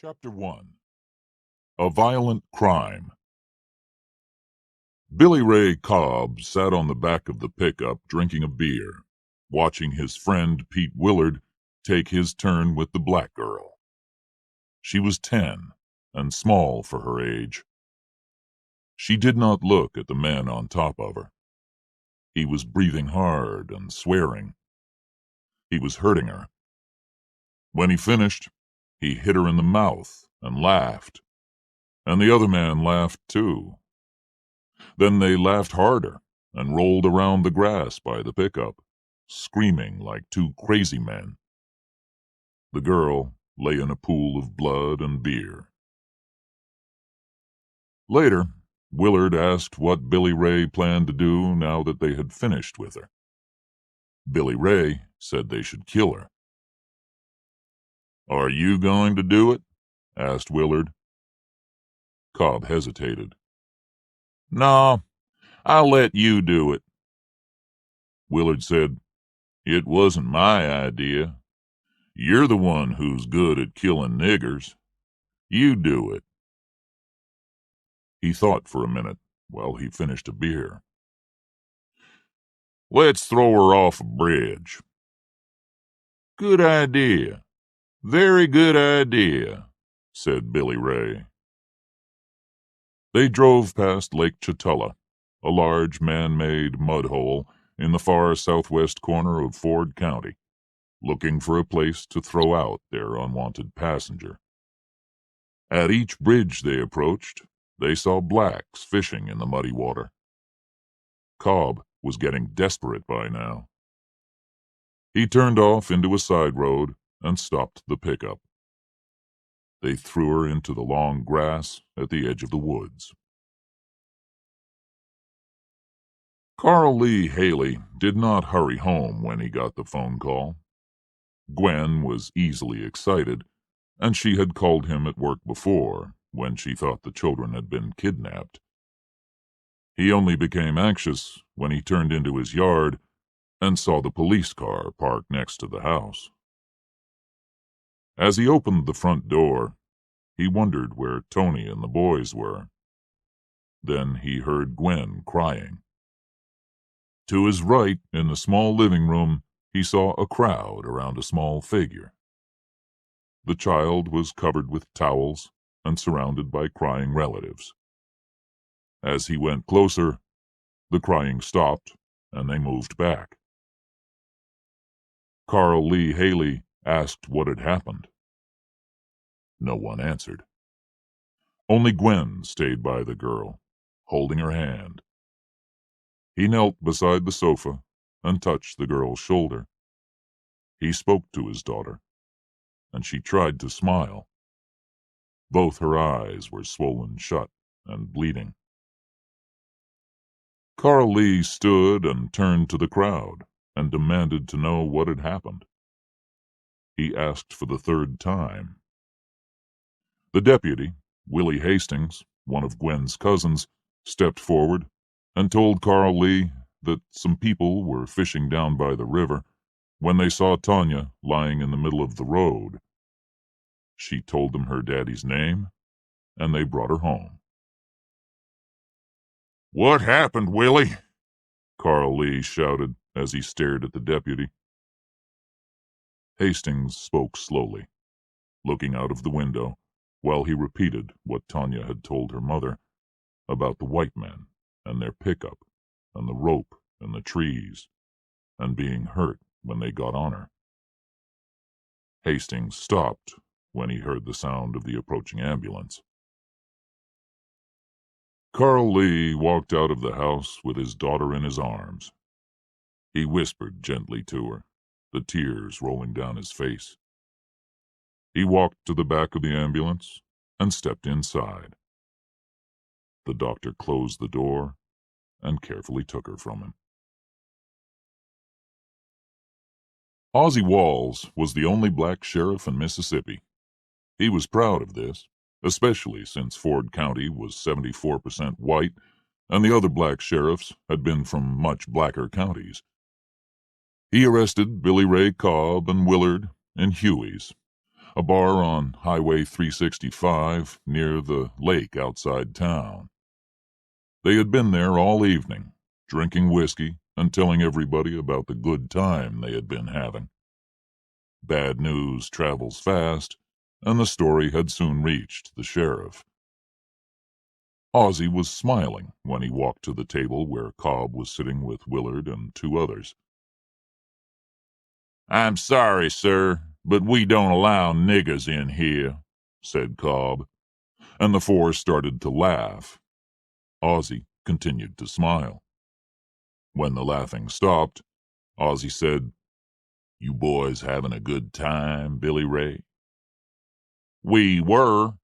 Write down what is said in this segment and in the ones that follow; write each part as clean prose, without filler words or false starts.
Chapter 1. A Violent Crime. Billy Ray Cobb sat on the back of the pickup drinking a beer, watching his friend Pete Willard take his turn with the black girl. She was 10 and small for her age. She did not look at the man on top of her. He was breathing hard and swearing. He was hurting her. When he finished, he hit her in the mouth and laughed. And the other man laughed too. Then they laughed harder and rolled around the grass by the pickup, screaming like two crazy men. The girl lay in a pool of blood and beer. Later, Willard asked what Billy Ray planned to do now that they had finished with her. Billy Ray said they should kill her. "Are you going to do it?" asked Willard. Cobb hesitated. "No, I'll let you do it." Willard said, "It wasn't my idea. You're the one who's good at killing niggers. You do it." He thought for a minute while he finished a beer. "Let's throw her off a bridge." "Good idea. Very good idea," said Billy Ray. They drove past Lake Chatulla, a large man-made mud hole in the far southwest corner of Ford County, looking for a place to throw out their unwanted passenger. At each bridge they approached, they saw blacks fishing in the muddy water. Cobb was getting desperate by now. He turned off into a side road and stopped the pickup. They threw her into the long grass at the edge of the woods. Carl Lee Haley did not hurry home when he got the phone call. Gwen was easily excited, and she had called him at work before, when she thought the children had been kidnapped. He only became anxious when he turned into his yard and saw the police car parked next to the house. As he opened the front door, he wondered where Tony and the boys were. Then he heard Gwen crying. To his right, in the small living room, he saw a crowd around a small figure. The child was covered with towels and surrounded by crying relatives. As he went closer, the crying stopped and they moved back. Carl Lee Haley asked what had happened. No one answered. Only Gwen stayed by the girl, holding her hand. He knelt beside the sofa and touched the girl's shoulder. He spoke to his daughter, and she tried to smile. Both her eyes were swollen shut and bleeding. Carl Lee stood and turned to the crowd and demanded to know what had happened. He asked for the third time. The deputy, Willie Hastings, one of Gwen's cousins, stepped forward and told Carl Lee that some people were fishing down by the river when they saw Tanya lying in the middle of the road. She told them her daddy's name, and they brought her home. "What happened, Willie?" Carl Lee shouted as he stared at the deputy. Hastings spoke slowly, looking out of the window, while he repeated what Tanya had told her mother about the white men and their pickup and the rope and the trees and being hurt when they got on her. Hastings stopped when he heard the sound of the approaching ambulance. Carl Lee walked out of the house with his daughter in his arms. He whispered gently to her, the tears rolling down his face. He walked to the back of the ambulance and stepped inside. The doctor closed the door and carefully took her from him. Ozzie Walls was the only black sheriff in Mississippi. He was proud of this, especially since Ford County was 74% white and the other black sheriffs had been from much blacker counties. He arrested Billy Ray Cobb and Willard and Huey's, a bar on Highway 365 near the lake outside town. They had been there all evening, drinking whiskey and telling everybody about the good time they had been having. Bad news travels fast, and the story had soon reached the sheriff. Ozzie was smiling when he walked to the table where Cobb was sitting with Willard and two others. "I'm sorry, sir, but we don't allow niggers in here," said Cobb, and the four started to laugh. Ozzie continued to smile. When the laughing stopped, Ozzie said, "You boys having a good time, Billy Ray?" "We were."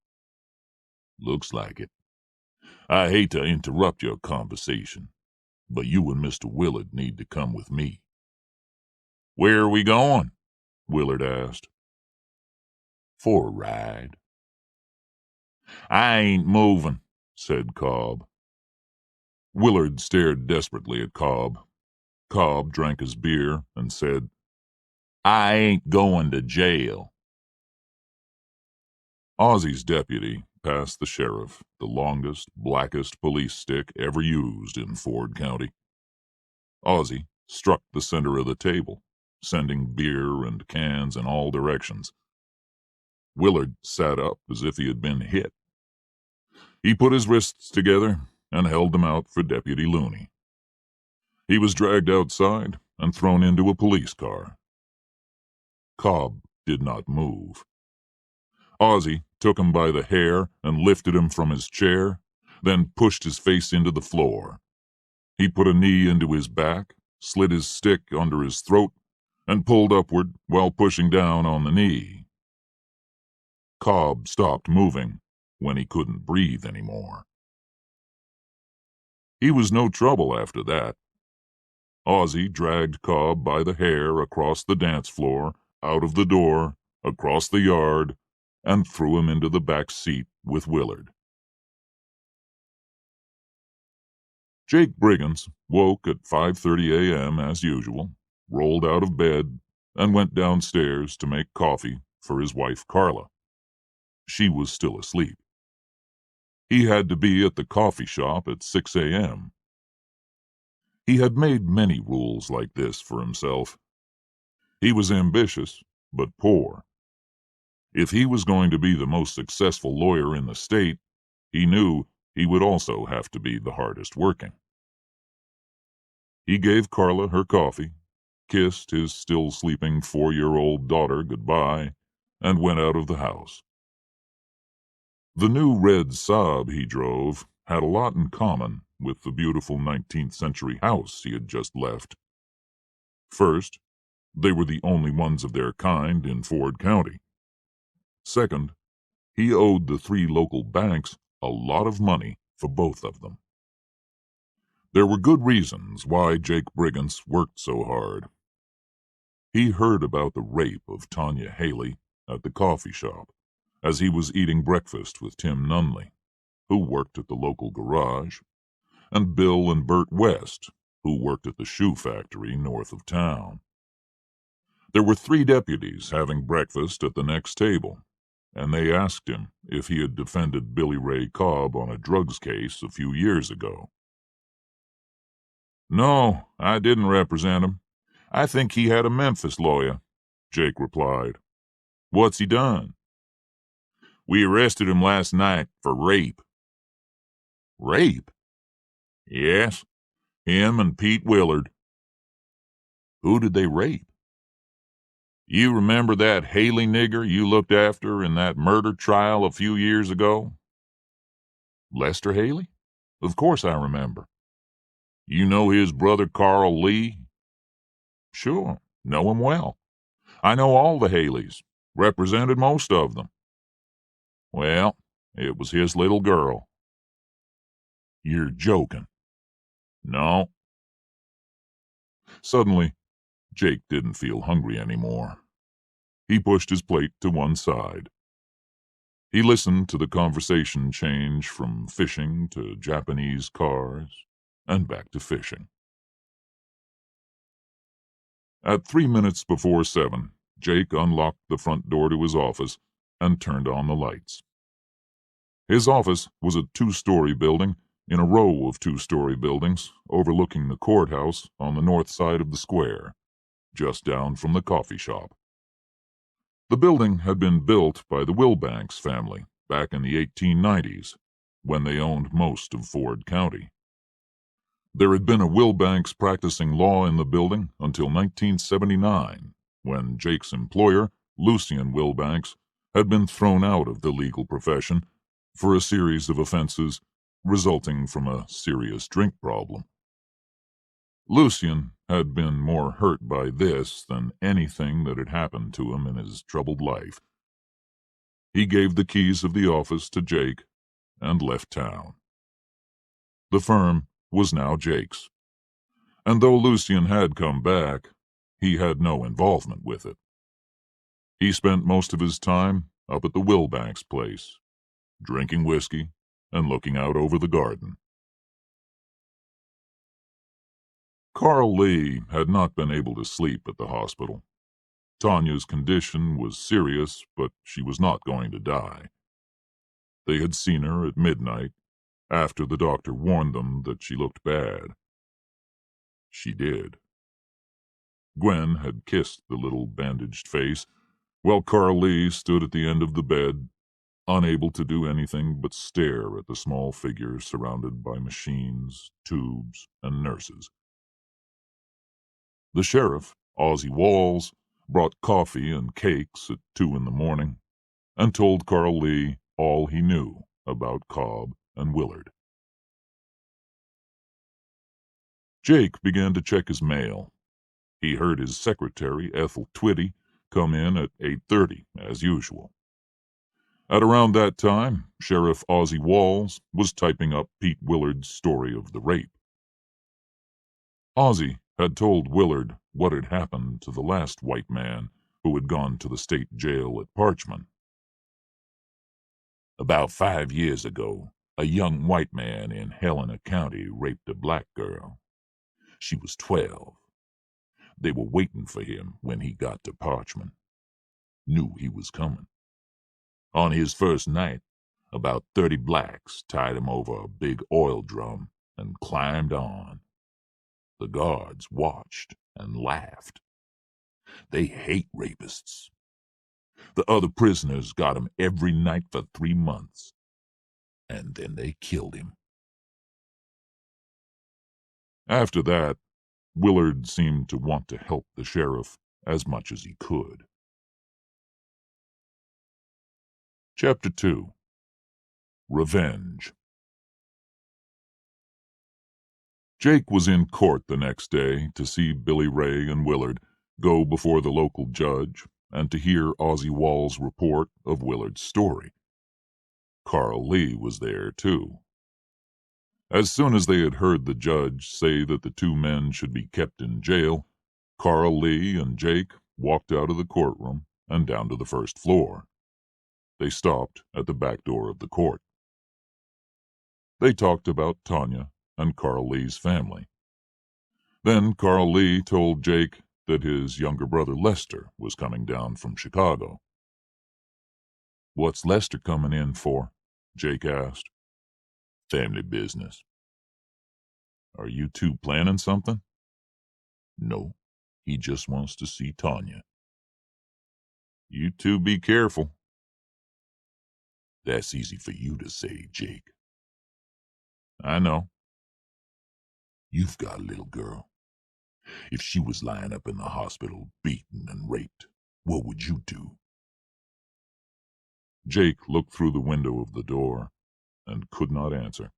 "Looks like it. I hate to interrupt your conversation, but you and Mr. Willard need to come with me." "Where are we going?" Willard asked. "For a ride." "I ain't moving," said Cobb. Willard stared desperately at Cobb. Cobb drank his beer and said, "I ain't going to jail." Ozzie's deputy passed the sheriff the longest, blackest police stick ever used in Ford County. Ozzie struck the center of the table, sending beer and cans in all directions. Willard sat up as if he had been hit. He put his wrists together and held them out for Deputy Looney. He was dragged outside and thrown into a police car. Cobb did not move. Ozzie took him by the hair and lifted him from his chair, then pushed his face into the floor. He put a knee into his back, slid his stick under his throat, and pulled upward while pushing down on the knee. Cobb stopped moving when he couldn't breathe anymore. He was no trouble after that. Ozzie dragged Cobb by the hair across the dance floor, out of the door, across the yard, and threw him into the back seat with Willard. Jake Briggins woke at 5:30 a.m. as usual, rolled out of bed, and went downstairs to make coffee for his wife Carla. She was still asleep. He had to be at the coffee shop at 6 a.m. He had made many rules like this for himself. He was ambitious, but poor. If he was going to be the most successful lawyer in the state, he knew he would also have to be the hardest working. He gave Carla her coffee, kissed his still sleeping 4-year-old daughter goodbye, and went out of the house. The new red Saab he drove had a lot in common with the beautiful 19th century house he had just left. First, they were the only ones of their kind in Ford County. Second, he owed the 3 local banks a lot of money for both of them. There were good reasons why Jake Briggins worked so hard. He heard about the rape of Tanya Haley at the coffee shop as he was eating breakfast with Tim Nunley, who worked at the local garage, and Bill and Bert West, who worked at the shoe factory north of town. There were 3 deputies having breakfast at the next table, and they asked him if he had defended Billy Ray Cobb on a drugs case a few years ago. "No, I didn't represent him. I think he had a Memphis lawyer," Jake replied. "What's he done?" "We arrested him last night for rape." "Rape?" "Yes, him and Pete Willard." "Who did they rape?" "You remember that Haley nigger you looked after in that murder trial a few years ago?" "Lester Haley? Of course I remember." "You know his brother Carl Lee?" "Sure, know him well. I know all the Haleys, represented most of them." "Well, it was his little girl." "You're joking." "No." Suddenly, Jake didn't feel hungry anymore. He pushed his plate to one side. He listened to the conversation change from fishing to Japanese cars and back to fishing. At 3 minutes before 7, Jake unlocked the front door to his office and turned on the lights. His office was a two-story building in a row of two-story buildings overlooking the courthouse on the north side of the square, just down from the coffee shop. The building had been built by the Wilbanks family back in the 1890s, when they owned most of Ford County. There had been a Wilbanks practicing law in the building until 1979, when Jake's employer, Lucien Wilbanks, had been thrown out of the legal profession for a series of offenses resulting from a serious drink problem. Lucien had been more hurt by this than anything that had happened to him in his troubled life. He gave the keys of the office to Jake and left town. The firm was now Jake's, and though Lucien had come back, he had no involvement with it. He spent most of his time up at the Wilbanks place, drinking whiskey and looking out over the garden. Carl Lee had not been able to sleep at the hospital. Tanya's condition was serious, but she was not going to die. They had seen her at midnight, after the doctor warned them that she looked bad. She did. Gwen had kissed the little bandaged face, while Carl Lee stood at the end of the bed, unable to do anything but stare at the small figure surrounded by machines, tubes, and nurses. The sheriff, Ozzie Walls, brought coffee and cakes at 2 in the morning and told Carl Lee all he knew about Cobb and Willard. Jake began to check his mail. He heard his secretary, Ethel Twitty, come in at 8:30, as usual. At around that time, Sheriff Ozzie Walls was typing up Pete Willard's story of the rape. Ozzie had told Willard what had happened to the last white man who had gone to the state jail at Parchman. About 5 years ago, a young white man in Helena County raped a black girl. She was 12. They were waiting for him when he got to Parchman. Knew he was coming. On his first night, about 30 blacks tied him over a big oil drum and climbed on. The guards watched and laughed. They hate rapists. The other prisoners got him every night for 3 months, and then they killed him. After that, Willard seemed to want to help the sheriff as much as he could. Chapter 2. Revenge. Jake was in court the next day to see Billy Ray and Willard go before the local judge and to hear Ozzie Wall's report of Willard's story. Carl Lee was there, too. As soon as they had heard the judge say that the two men should be kept in jail, Carl Lee and Jake walked out of the courtroom and down to the first floor. They stopped at the back door of the court. They talked about Tanya and Carl Lee's family. Then Carl Lee told Jake that his younger brother Lester was coming down from Chicago. "What's Lester coming in for?" Jake asked. "Family business." "Are you two planning something?" "No, he just wants to see Tanya." "You two be careful." "That's easy for you to say, Jake." "I know." "You've got a little girl. If she was lying up in the hospital, beaten and raped, what would you do?" Jake looked through the window of the door and could not answer.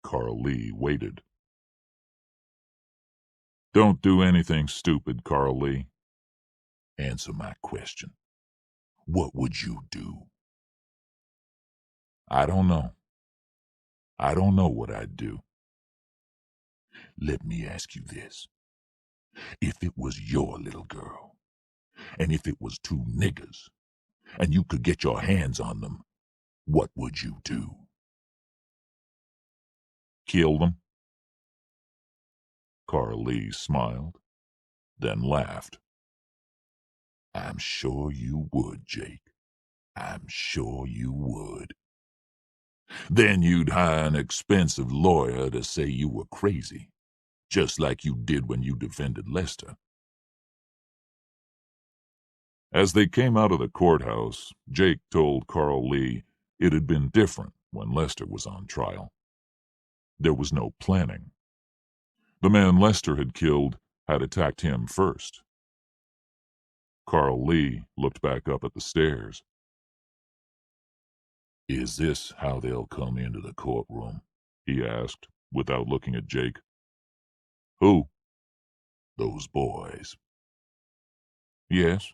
Carl Lee waited. "Don't do anything stupid, Carl Lee." "Answer my question. What would you do?" "I don't know. I don't know what I'd do." "Let me ask you this. If it was your little girl, and if it was two niggers, and you could get your hands on them, what would you do?" "Kill them." Carl Lee smiled, then laughed. "I'm sure you would, Jake." I'm sure you would. Then you'd hire an expensive lawyer to say you were crazy, just like you did when you defended Lester. As they came out of the courthouse, Jake told Carl Lee it had been different when Lester was on trial. There was no planning. The man Lester had killed had attacked him first. Carl Lee looked back up at the stairs. "Is this how they'll come into the courtroom?" he asked, without looking at Jake. "Who?" "Those boys." "Yes.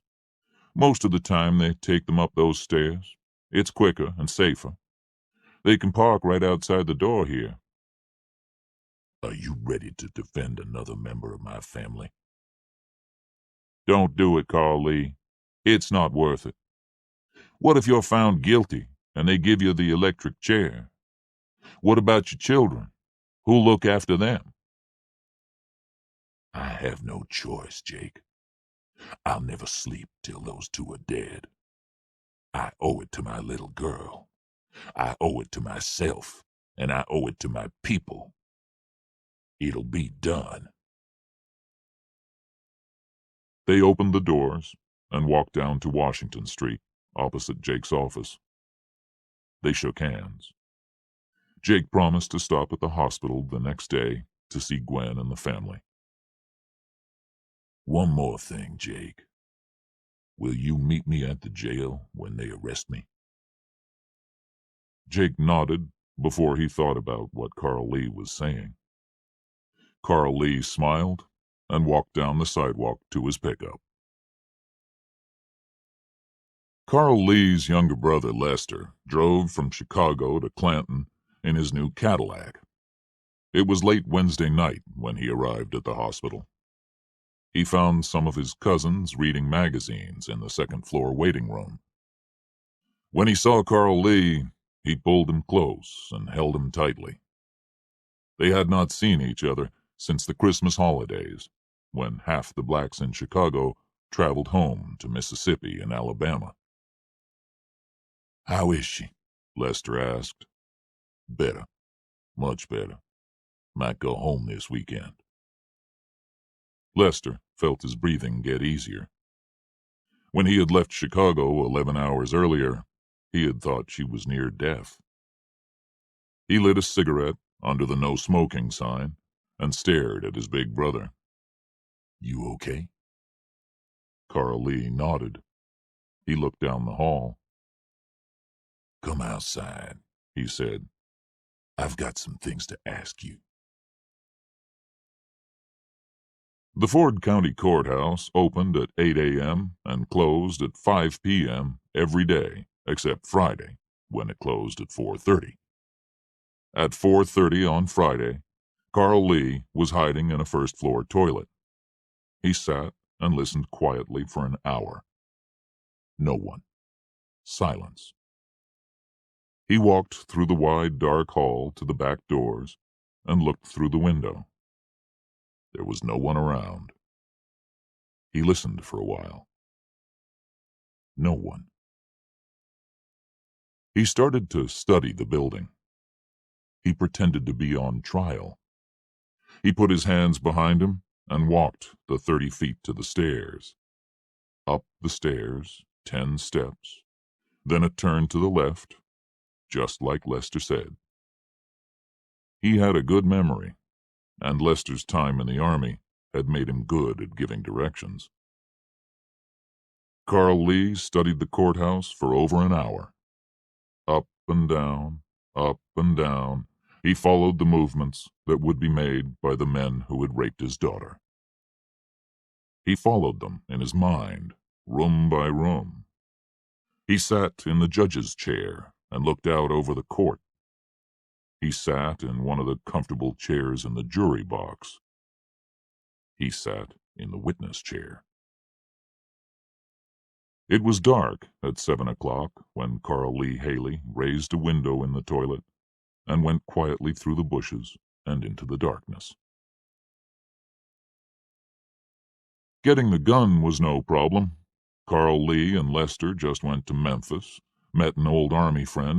Most of the time they take them up those stairs. It's quicker and safer. They can park right outside the door here." "Are you ready to defend another member of my family?" "Don't do it, Carl Lee. It's not worth it. What if you're found guilty and they give you the electric chair? What about your children? Who'll look after them?" "I have no choice, Jake. I'll never sleep till those two are dead. I owe it to my little girl. I owe it to myself, and I owe it to my people. It'll be done." They opened the doors and walked down to Washington Street, opposite Jake's office. They shook hands. Jake promised to stop at the hospital the next day to see Gwen and the family. "One more thing, Jake. Will you meet me at the jail when they arrest me?" Jake nodded before he thought about what Carl Lee was saying. Carl Lee smiled and walked down the sidewalk to his pickup. Carl Lee's younger brother, Lester, drove from Chicago to Clanton in his new Cadillac. It was late Wednesday night when he arrived at the hospital. He found some of his cousins reading magazines in the second-floor waiting room. When he saw Carl Lee, he pulled him close and held him tightly. They had not seen each other since the Christmas holidays, when half the blacks in Chicago traveled home to Mississippi and Alabama. "How is she?" Lester asked. "Better. Much better. Might go home this weekend." Lester felt his breathing get easier. When he had left Chicago 11 hours earlier, he had thought she was near death. He lit a cigarette under the no smoking sign and stared at his big brother. "You okay?" Carl Lee nodded. He looked down the hall. "Come outside," he said. "I've got some things to ask you." The Ford County Courthouse opened at 8 a.m. and closed at 5 p.m. every day, except Friday, when it closed at 4:30. At 4:30 on Friday, Carl Lee was hiding in a first-floor toilet. He sat and listened quietly for an hour. No one. Silence. He walked through the wide, dark hall to the back doors and looked through the window. There was no one around. He listened for a while. No one. He started to study the building. He pretended to be on trial. He put his hands behind him and walked the 30 feet to the stairs. Up the stairs, 10 steps, then a turn to the left, just like Lester said. He had a good memory, and Lester's time in the army had made him good at giving directions. Carl Lee studied the courthouse for over an hour. Up and down, up and down, he followed the movements that would be made by the men who had raped his daughter. He followed them in his mind, room by room. He sat in the judge's chair and looked out over the court. He sat in one of the comfortable chairs in the jury box. He sat in the witness chair. It was dark at 7 o'clock when Carl Lee Haley raised a window in the toilet and went quietly through the bushes and into the darkness. Getting the gun was no problem. Carl Lee and Lester just went to Memphis met an old army friend